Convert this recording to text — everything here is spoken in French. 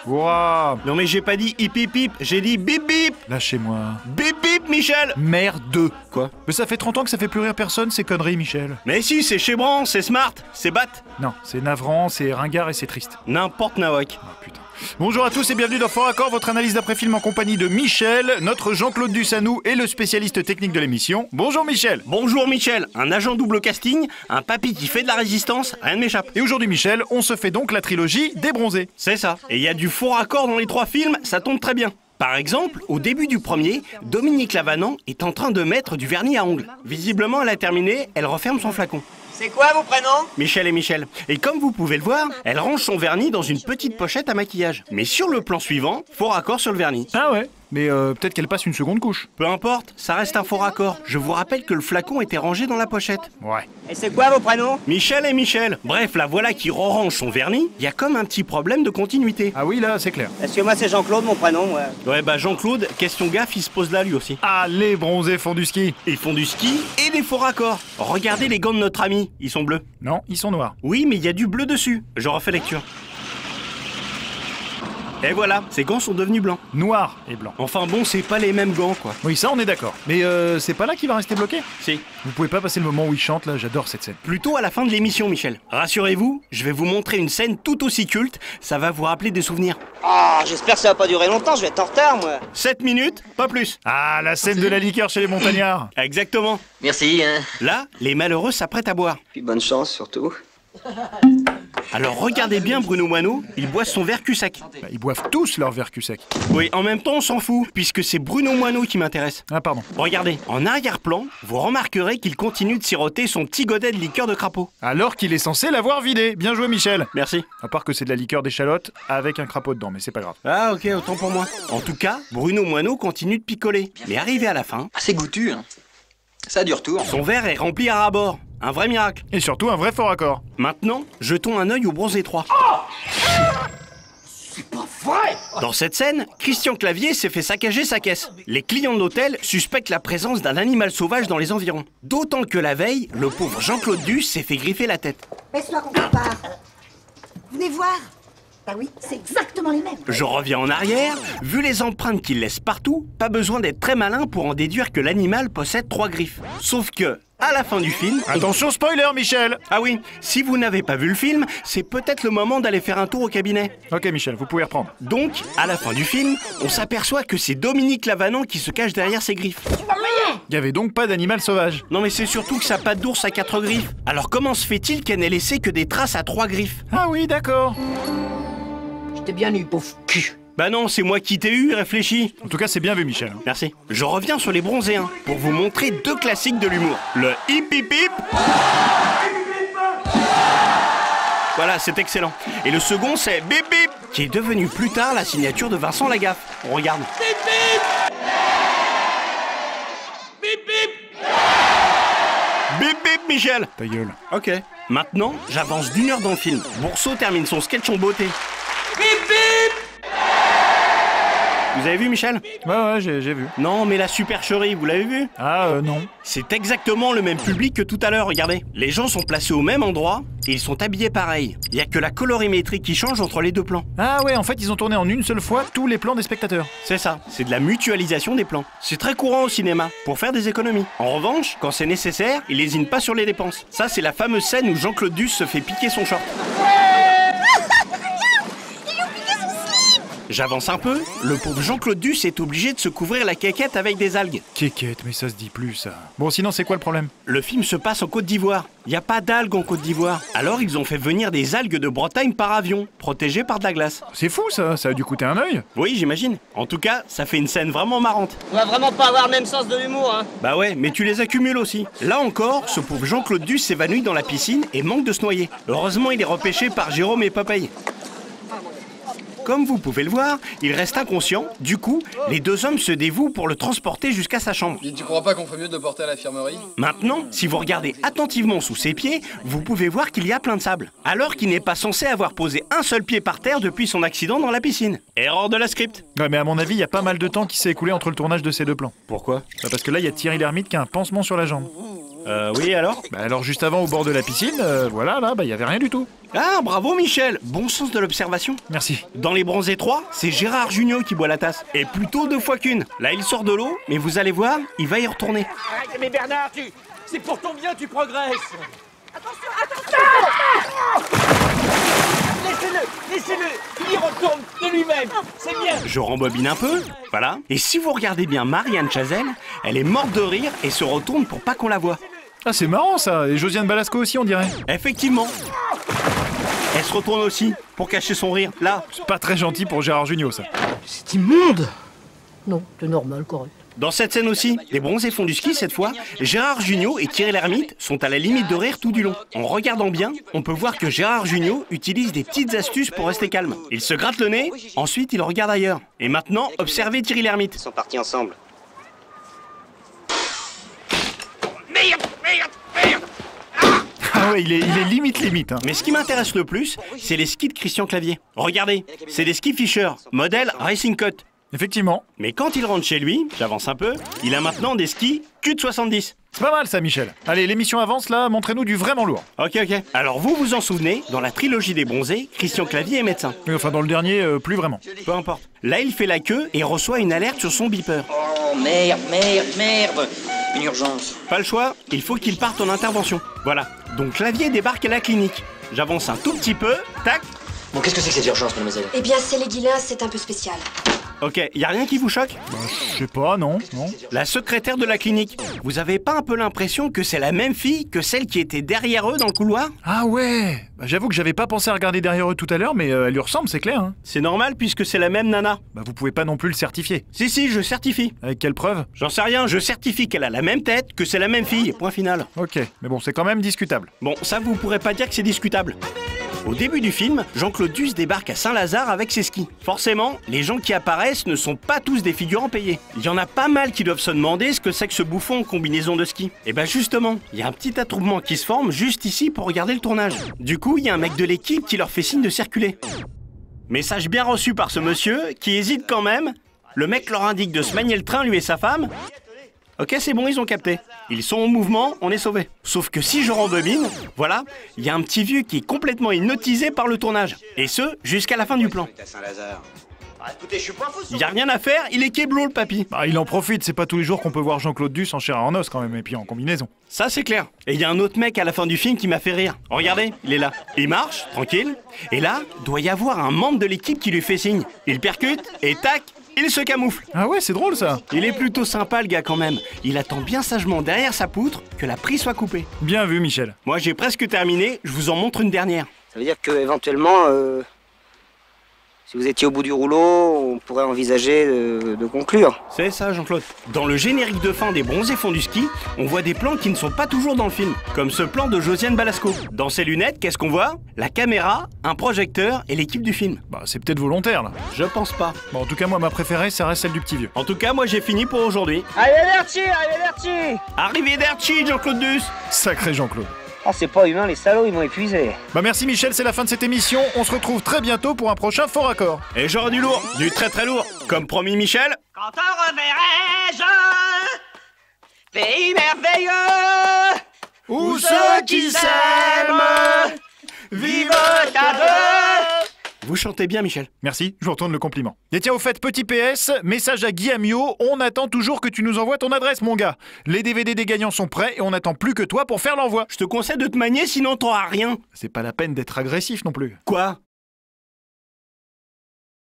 Ouah. Non mais j'ai pas dit hip hip hip, j'ai dit bip bip. Lâchez-moi. Bip bip, Michel. Merde. Quoi? Mais ça fait 30 ans que ça fait plus rire personne, ces conneries, Michel. Mais si, c'est Chebran, c'est smart, c'est bat. Non, c'est navrant, c'est ringard et c'est triste. N'importe nawak. Oh putain. Bonjour à tous et bienvenue dans Fort Accord, votre analyse d'après-film en compagnie de Michel, notre Jean-Claude Dussanou et le spécialiste technique de l'émission. Bonjour Michel. Bonjour Michel, un agent double casting, un papy qui fait de la résistance, rien ne m'échappe. Et aujourd'hui Michel, on se fait donc la trilogie des bronzés. C'est ça. Et il y a du faux raccord dans les trois films, ça tombe très bien. Par exemple, au début du premier, Dominique Lavanant est en train de mettre du vernis à ongles. Visiblement, elle a terminé, elle referme son flacon. C'est quoi vos prénoms? Michel et Michel. Et comme vous pouvez le voir, elle range son vernis dans une petite pochette à maquillage. Mais sur le plan suivant, faux raccord sur le vernis. Ah ouais. Mais peut-être qu'elle passe une seconde couche. Peu importe, ça reste un faux raccord. Je vous rappelle que le flacon était rangé dans la pochette. Ouais. Et c'est quoi vos prénoms? Michel et Michel. Bref, la voilà qui re-range son vernis. Il y a comme un petit problème de continuité. Ah oui, là, c'est clair. Parce que moi c'est Jean-Claude mon prénom, ouais. Ouais, bah Jean-Claude, question gaffe, il se pose là lui aussi. Ah, les bronzés font du ski. Ils font du ski et des faux raccords. Regardez les gants de notre ami, ils sont bleus. Non, ils sont noirs. Oui, mais il y a du bleu dessus. Je refais lecture. Et voilà, ces gants sont devenus blancs. Noirs et blancs. Enfin bon, c'est pas les mêmes gants, quoi. Oui, ça, on est d'accord. Mais c'est pas là qu'il va rester bloqué? Si. Vous pouvez pas passer le moment où il chante, là? J'adore cette scène. Plutôt à la fin de l'émission, Michel. Rassurez-vous, je vais vous montrer une scène tout aussi culte. Ça va vous rappeler des souvenirs. Ah, j'espère que ça va pas durer longtemps, je vais être en retard moi. 7 minutes, pas plus. Ah, la scène de la liqueur chez les montagnards. Exactement. Merci, hein. Là, les malheureux s'apprêtent à boire. Puis bonne chance surtout. Alors regardez bien Bruno Moineau, il boit son verre cul sec. Bah, ils boivent tous leur verre cul sec. Oui, en même temps on s'en fout, puisque c'est Bruno Moineau qui m'intéresse. Ah, pardon. Regardez, en arrière-plan, vous remarquerez qu'il continue de siroter son petit godet de liqueur de crapaud. Alors qu'il est censé l'avoir vidé. Bien joué, Michel. Merci. À part que c'est de la liqueur d'échalote avec un crapaud dedans, mais c'est pas grave. Ah ok, autant pour moi. En tout cas, Bruno Moineau continue de picoler. Mais arrivé à la fin, Assez goûtu, hein. Ça a du retour. son verre est rempli à ras-bord. Un vrai miracle. Et surtout un vrai fort accord. Maintenant, jetons un œil au bronzé 3. C'est pas vrai! Dans cette scène, Christian Clavier s'est fait saccager sa caisse. Les clients de l'hôtel suspectent la présence d'un animal sauvage dans les environs. D'autant que la veille, le pauvre Jean-Claude Duss s'est fait griffer la tête. Laisse-moi qu'on compare. Venez voir. Bah oui, c'est exactement les mêmes. Je reviens en arrière, vu les empreintes qu'il laisse partout, pas besoin d'être très malin pour en déduire que l'animal possède 3 griffes. Sauf que, à la fin du film... Attention spoiler, Michel. Ah oui, si vous n'avez pas vu le film, c'est peut-être le moment d'aller faire un tour au cabinet. Ok, Michel, vous pouvez reprendre. Donc, à la fin du film, on s'aperçoit que c'est Dominique Lavanant qui se cache derrière ses griffes. Il y avait donc pas d'animal sauvage. Non mais c'est surtout que sa patte d'ours a 4 griffes. Alors comment se fait-il qu'elle n'ait laissé que des traces à 3 griffes? Ah oui, d'accord. Je t'ai bien eu, pauvre cul. Bah non, c'est moi qui t'ai eu, réfléchis. En tout cas, c'est bien vu, Michel. Merci. Je reviens sur les bronzés 1 pour vous montrer 2 classiques de l'humour. Le hip hip hip. Voilà, c'est excellent. Et le second, c'est bip bip, qui est devenu plus tard la signature de Vincent Lagaffe. On regarde. Bip bip. Bip bip. Bip bip, Michel. Ta gueule. Ok. Maintenant, j'avance d'1 heure dans le film. Bourseau termine son sketch en beauté. Bip bip. Vous avez vu, Michel? Ouais, j'ai vu. Non, mais la supercherie, vous l'avez vu? Ah, non. C'est exactement le même public que tout à l'heure, regardez. Les gens sont placés au même endroit et ils sont habillés pareil. Il y a que la colorimétrie qui change entre les 2 plans. Ah ouais, en fait, ils ont tourné en une seule fois tous les plans des spectateurs. C'est ça, c'est de la mutualisation des plans. C'est très courant au cinéma, pour faire des économies. En revanche, quand c'est nécessaire, ils lésinent pas sur les dépenses. Ça, c'est la fameuse scène où Jean-Claude Duss se fait piquer son short. J'avance un peu, le pauvre Jean-Claude Duss est obligé de se couvrir la quéquette avec des algues. Quéquette, mais ça se dit plus, ça. Bon, sinon, c'est quoi le problème? Le film se passe en Côte d'Ivoire. Il n'y a pas d'algues en Côte d'Ivoire. Alors ils ont fait venir des algues de Bretagne par avion, protégées par de la glace. C'est fou, ça a dû coûter un œil. Oui, j'imagine. En tout cas, ça fait une scène vraiment marrante. On va vraiment pas avoir le même sens de l'humour, hein. Bah ouais, mais tu les accumules aussi. Là encore, ce pauvre Jean-Claude Duss s'évanouit dans la piscine et manque de se noyer. Heureusement, il est repêché par Jérôme et Popeye. Comme vous pouvez le voir, il reste inconscient. Du coup, les 2 hommes se dévouent pour le transporter jusqu'à sa chambre. Tu crois pas qu'on ferait mieux de le porter à l'infirmerie? Maintenant, si vous regardez attentivement sous ses pieds, vous pouvez voir qu'il y a plein de sable. Alors qu'il n'est pas censé avoir posé un seul pied par terre depuis son accident dans la piscine. Erreur de la script. Ouais, mais à mon avis, il y a pas mal de temps qui s'est écoulé entre le tournage de ces 2 plans. Pourquoi? Bah, parce que là, il y a Thierry Lhermitte qui a un pansement sur la jambe. Oui, alors? Bah alors juste avant au bord de la piscine, voilà, là, bah il y avait rien du tout. Ah, bravo Michel, bon sens de l'observation. Merci. Dans Les Bronzés 3, c'est Gérard Jugnot qui boit la tasse. Et plutôt 2 fois qu'une. Là, il sort de l'eau, mais vous allez voir, il va y retourner. Arrête, mais Bernard, c'est pour ton bien, tu progresses. Laissez-le, il y retourne de lui-même, c'est bien. Je rembobine un peu, voilà. Et si vous regardez bien Marianne Chazelle, elle est morte de rire et se retourne pour pas qu'on la voie. Ah c'est marrant ça, et Josiane Balasco aussi on dirait. Effectivement. Elle se retourne aussi, pour cacher son rire, là. C'est pas très gentil pour Gérard Jugnot ça. C'est immonde. Non, c'est normal, correct. Dans cette scène aussi, les bronzés font du ski cette fois, Gérard Jugnot et Thierry Lhermitte sont à la limite de rire tout du long. En regardant bien, on peut voir que Gérard Jugnot utilise des petites astuces pour rester calme. Il se gratte le nez, ensuite il regarde ailleurs. Et maintenant, observez Thierry Lhermitte. Ils sont partis ensemble. Ah ouais, il est limite hein. Mais ce qui m'intéresse le plus, c'est les skis de Christian Clavier. Regardez, c'est des skis Fischer, modèle Racing Cut. Effectivement. Mais quand il rentre chez lui, j'avance un peu, il a maintenant des skis Cut 70. C'est pas mal ça Michel. Allez, l'émission avance là, montrez-nous du vraiment lourd. Ok. Alors vous vous en souvenez, dans la trilogie des bronzés, Christian Clavier est médecin. Mais enfin dans le dernier, plus vraiment. Peu importe. Là, il fait la queue et reçoit une alerte sur son beeper. Oh merde. Une urgence. Pas le choix, il faut qu'il parte en intervention. Voilà. Donc Clavier débarque à la clinique. J'avance un tout petit peu, tac. Bon, qu'est-ce que c'est que cette urgence, mademoiselle? Eh bien, c'est les Guilins, c'est un peu spécial. Ok, y a rien qui vous choque? Bah, je sais pas, non. La secrétaire de la clinique. Vous avez pas un peu l'impression que c'est la même fille que celle qui était derrière eux dans le couloir? Ah ouais. Bah, j'avoue que j'avais pas pensé à regarder derrière eux tout à l'heure, mais elle lui ressemble, c'est clair. Hein. C'est normal puisque c'est la même nana. Bah vous pouvez pas non plus le certifier. Si, je certifie. Avec quelle preuve? J'en sais rien, je certifie qu'elle a la même tête, que c'est la même fille, point final. Ok, mais bon, c'est quand même discutable. Bon, ça vous pourrez pas dire que c'est discutable. Au début du film, Jean-Claude Duss débarque à Saint-Lazare avec ses skis. Forcément, les gens qui apparaissent ne sont pas tous des figurants payés. Il y en a pas mal qui doivent se demander ce que c'est que ce bouffon en combinaison de ski. Et ben justement, il y a un petit attroupement qui se forme juste ici pour regarder le tournage. Du coup, il y a un mec de l'équipe qui leur fait signe de circuler. Message bien reçu par ce monsieur, qui hésite quand même. Le mec leur indique de se manier le train, lui et sa femme. Ok, c'est bon, ils ont capté. Ils sont en mouvement, on est sauvés. Sauf que si je rembobine, voilà, il y a un petit vieux qui est complètement hypnotisé par le tournage. Et ce, jusqu'à la fin du plan. Écoutez, je suis pas fou. Il y a rien à faire, il est kéblo le papy. Bah il en profite, c'est pas tous les jours qu'on peut voir Jean-Claude Duss en chair et en os quand même, et puis en combinaison. Ça c'est clair. Et il y a un autre mec à la fin du film qui m'a fait rire. Regardez, il est là. Il marche, tranquille. Et là, doit y avoir un membre de l'équipe qui lui fait signe. Il percute, et tac, il se camoufle. Ah ouais, c'est drôle ça. Il est plutôt sympa le gars quand même. Il attend bien sagement derrière sa poutre que la prise soit coupée. Bien vu Michel. Moi j'ai presque terminé, je vous en montre une dernière. Ça veut dire que éventuellement, si vous étiez au bout du rouleau, on pourrait envisager de conclure. C'est ça Jean-Claude. Dans le générique de fin des Bronzés font du ski, on voit des plans qui ne sont pas toujours dans le film. Comme ce plan de Josiane Balasco. Dans ses lunettes, qu'est-ce qu'on voit? La caméra, un projecteur et l'équipe du film. Bah c'est peut-être volontaire là. Je pense pas. Bon en tout cas moi ma préférée ça reste celle du petit vieux. En tout cas moi j'ai fini pour aujourd'hui. Arrivederci. Arrivederci Jean-Claude Duss. Sacré Jean-Claude. Oh, c'est pas humain, les salauds, ils m'ont épuisé. Bah merci Michel, c'est la fin de cette émission. On se retrouve très bientôt pour un prochain Fort Accord. Et j'aurai du lourd, du très très lourd. Comme promis Michel. Quand te reverrai-je, pays merveilleux, Où ceux qui s'aiment vivent à deux. Vous chantez bien Michel. Merci, je vous retourne le compliment. Et tiens, au fait, petit PS, message à Guy Amiot, on attend toujours que tu nous envoies ton adresse, mon gars. Les DVD des gagnants sont prêts et on n'attend plus que toi pour faire l'envoi. Je te conseille de te manier sinon t'auras rien. C'est pas la peine d'être agressif non plus. Quoi?